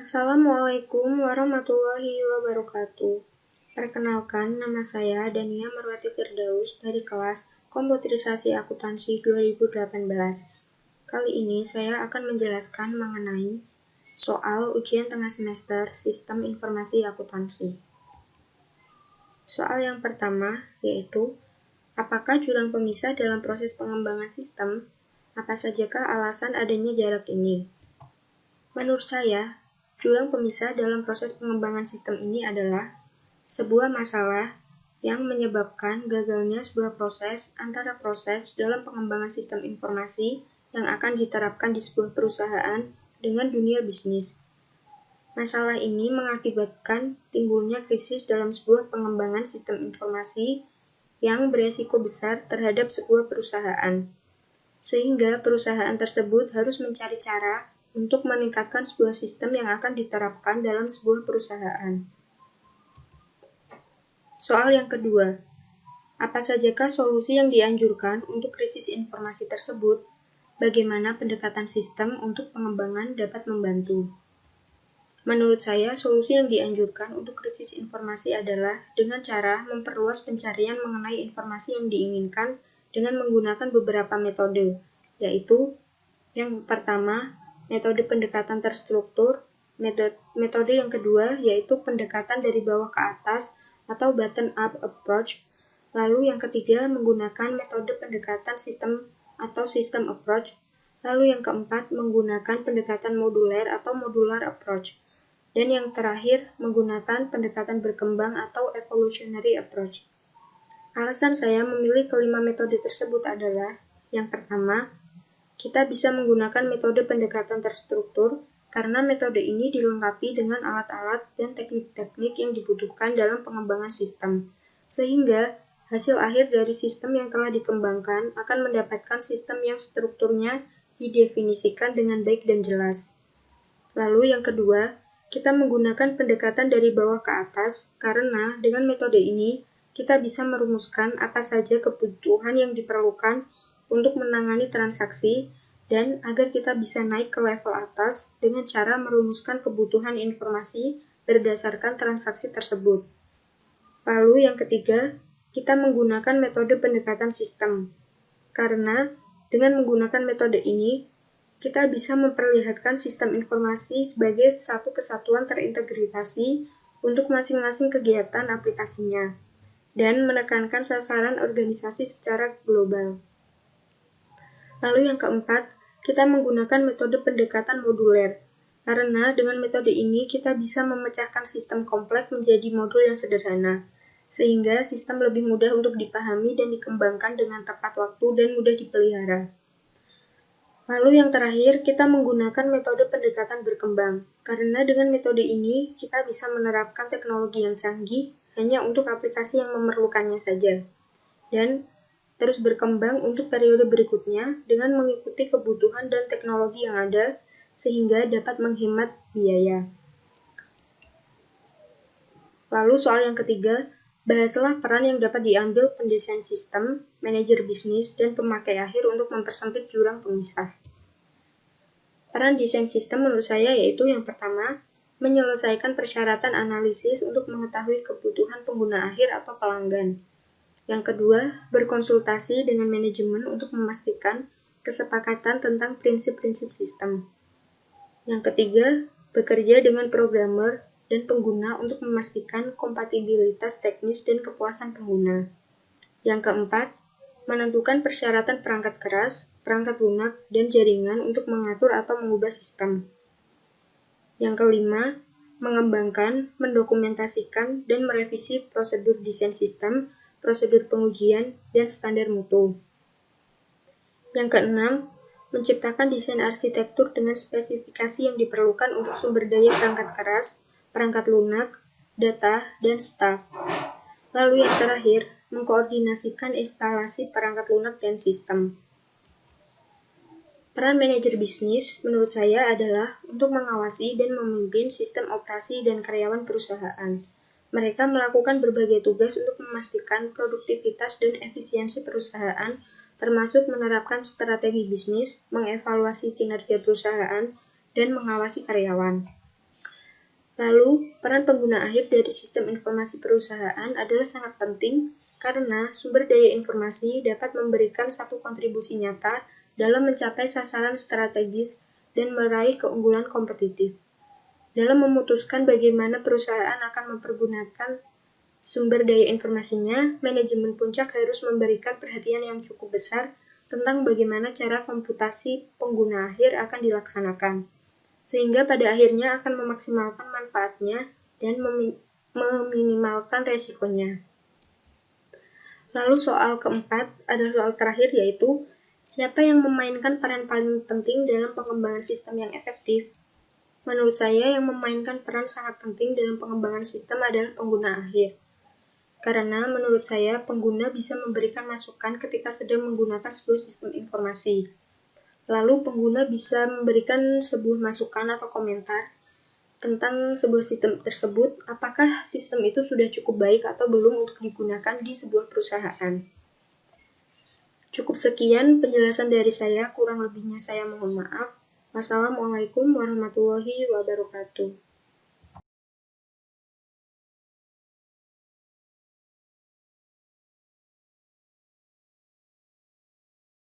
Assalamualaikum warahmatullahi wabarakatuh. Perkenalkan, nama saya Dania Marwati Firdaus dari kelas Komputerisasi Akuntansi 2018. Kali ini saya akan menjelaskan mengenai soal ujian tengah semester Sistem Informasi Akuntansi. Soal yang pertama yaitu, apakah jurang pemisah dalam proses pengembangan sistem? Apa sajakah alasan adanya jarak ini? Menurut saya, jurang pemisah dalam proses pengembangan sistem ini adalah sebuah masalah yang menyebabkan gagalnya sebuah proses antara proses dalam pengembangan sistem informasi yang akan diterapkan di sebuah perusahaan dengan dunia bisnis. Masalah ini mengakibatkan timbulnya krisis dalam sebuah pengembangan sistem informasi yang beresiko besar terhadap sebuah perusahaan, sehingga perusahaan tersebut harus mencari cara untuk meningkatkan sebuah sistem yang akan diterapkan dalam sebuah perusahaan. Soal yang kedua, apa sajakah solusi yang dianjurkan untuk krisis informasi tersebut? Bagaimana pendekatan sistem untuk pengembangan dapat membantu? Menurut saya, solusi yang dianjurkan untuk krisis informasi adalah dengan cara memperluas pencarian mengenai informasi yang diinginkan dengan menggunakan beberapa metode, yaitu yang pertama, metode pendekatan terstruktur, metode yang kedua yaitu pendekatan dari bawah ke atas atau bottom-up approach, lalu yang ketiga menggunakan metode pendekatan sistem atau system approach, lalu yang keempat menggunakan pendekatan modular atau modular approach, dan yang terakhir menggunakan pendekatan berkembang atau evolutionary approach. Alasan saya memilih kelima metode tersebut adalah, yang pertama, kita bisa menggunakan metode pendekatan terstruktur karena metode ini dilengkapi dengan alat-alat dan teknik-teknik yang dibutuhkan dalam pengembangan sistem, sehingga hasil akhir dari sistem yang telah dikembangkan akan mendapatkan sistem yang strukturnya didefinisikan dengan baik dan jelas. Lalu yang kedua, kita menggunakan pendekatan dari bawah ke atas karena dengan metode ini kita bisa merumuskan apa saja kebutuhan yang diperlukan untuk menangani transaksi dan agar kita bisa naik ke level atas dengan cara merumuskan kebutuhan informasi berdasarkan transaksi tersebut. Lalu yang ketiga, kita menggunakan metode pendekatan sistem. Karena dengan menggunakan metode ini, kita bisa memperlihatkan sistem informasi sebagai satu kesatuan terintegrasi untuk masing-masing kegiatan aplikasinya dan menekankan sasaran organisasi secara global. Lalu yang keempat, kita menggunakan metode pendekatan moduler, karena dengan metode ini kita bisa memecahkan sistem kompleks menjadi modul yang sederhana, sehingga sistem lebih mudah untuk dipahami dan dikembangkan dengan tepat waktu dan mudah dipelihara. Lalu yang terakhir, kita menggunakan metode pendekatan berkembang, karena dengan metode ini kita bisa menerapkan teknologi yang canggih hanya untuk aplikasi yang memerlukannya saja, dan terus berkembang untuk periode berikutnya dengan mengikuti kebutuhan dan teknologi yang ada, sehingga dapat menghemat biaya. Lalu soal yang ketiga, bahaslah peran yang dapat diambil pendesain sistem, manajer bisnis, dan pemakai akhir untuk mempersempit jurang pemisah. Peran desain sistem menurut saya yaitu yang pertama, menyelesaikan persyaratan analisis untuk mengetahui kebutuhan pengguna akhir atau pelanggan. Yang kedua, berkonsultasi dengan manajemen untuk memastikan kesepakatan tentang prinsip-prinsip sistem. Yang ketiga, bekerja dengan programmer dan pengguna untuk memastikan kompatibilitas teknis dan kepuasan pengguna. Yang keempat, menentukan persyaratan perangkat keras, perangkat lunak, dan jaringan untuk mengatur atau mengubah sistem. Yang kelima, mengembangkan, mendokumentasikan, dan merevisi prosedur desain sistem, prosedur pengujian, dan standar mutu. Yang keenam, menciptakan desain arsitektur dengan spesifikasi yang diperlukan untuk sumber daya perangkat keras, perangkat lunak, data, dan staf. Lalu yang terakhir, mengkoordinasikan instalasi perangkat lunak dan sistem. Peran manajer bisnis menurut saya adalah untuk mengawasi dan memimpin sistem operasi dan karyawan perusahaan. Mereka melakukan berbagai tugas untuk memastikan produktivitas dan efisiensi perusahaan, termasuk menerapkan strategi bisnis, mengevaluasi kinerja perusahaan, dan mengawasi karyawan. Lalu, peran pengguna akhir dari sistem informasi perusahaan adalah sangat penting karena sumber daya informasi dapat memberikan satu kontribusi nyata dalam mencapai sasaran strategis dan meraih keunggulan kompetitif. Dalam memutuskan bagaimana perusahaan akan mempergunakan sumber daya informasinya, manajemen puncak harus memberikan perhatian yang cukup besar tentang bagaimana cara komputasi pengguna akhir akan dilaksanakan, sehingga pada akhirnya akan memaksimalkan manfaatnya dan meminimalkan resikonya. Lalu soal keempat adalah soal terakhir, yaitu siapa yang memainkan peran paling penting dalam pengembangan sistem yang efektif? Menurut saya, yang memainkan peran sangat penting dalam pengembangan sistem adalah pengguna akhir. Karena menurut saya, pengguna bisa memberikan masukan ketika sedang menggunakan sebuah sistem informasi. Lalu pengguna bisa memberikan sebuah masukan atau komentar tentang sebuah sistem tersebut, apakah sistem itu sudah cukup baik atau belum untuk digunakan di sebuah perusahaan. Cukup sekian penjelasan dari saya, kurang lebihnya saya mohon maaf. Wassalamualaikum warahmatullahi wabarakatuh.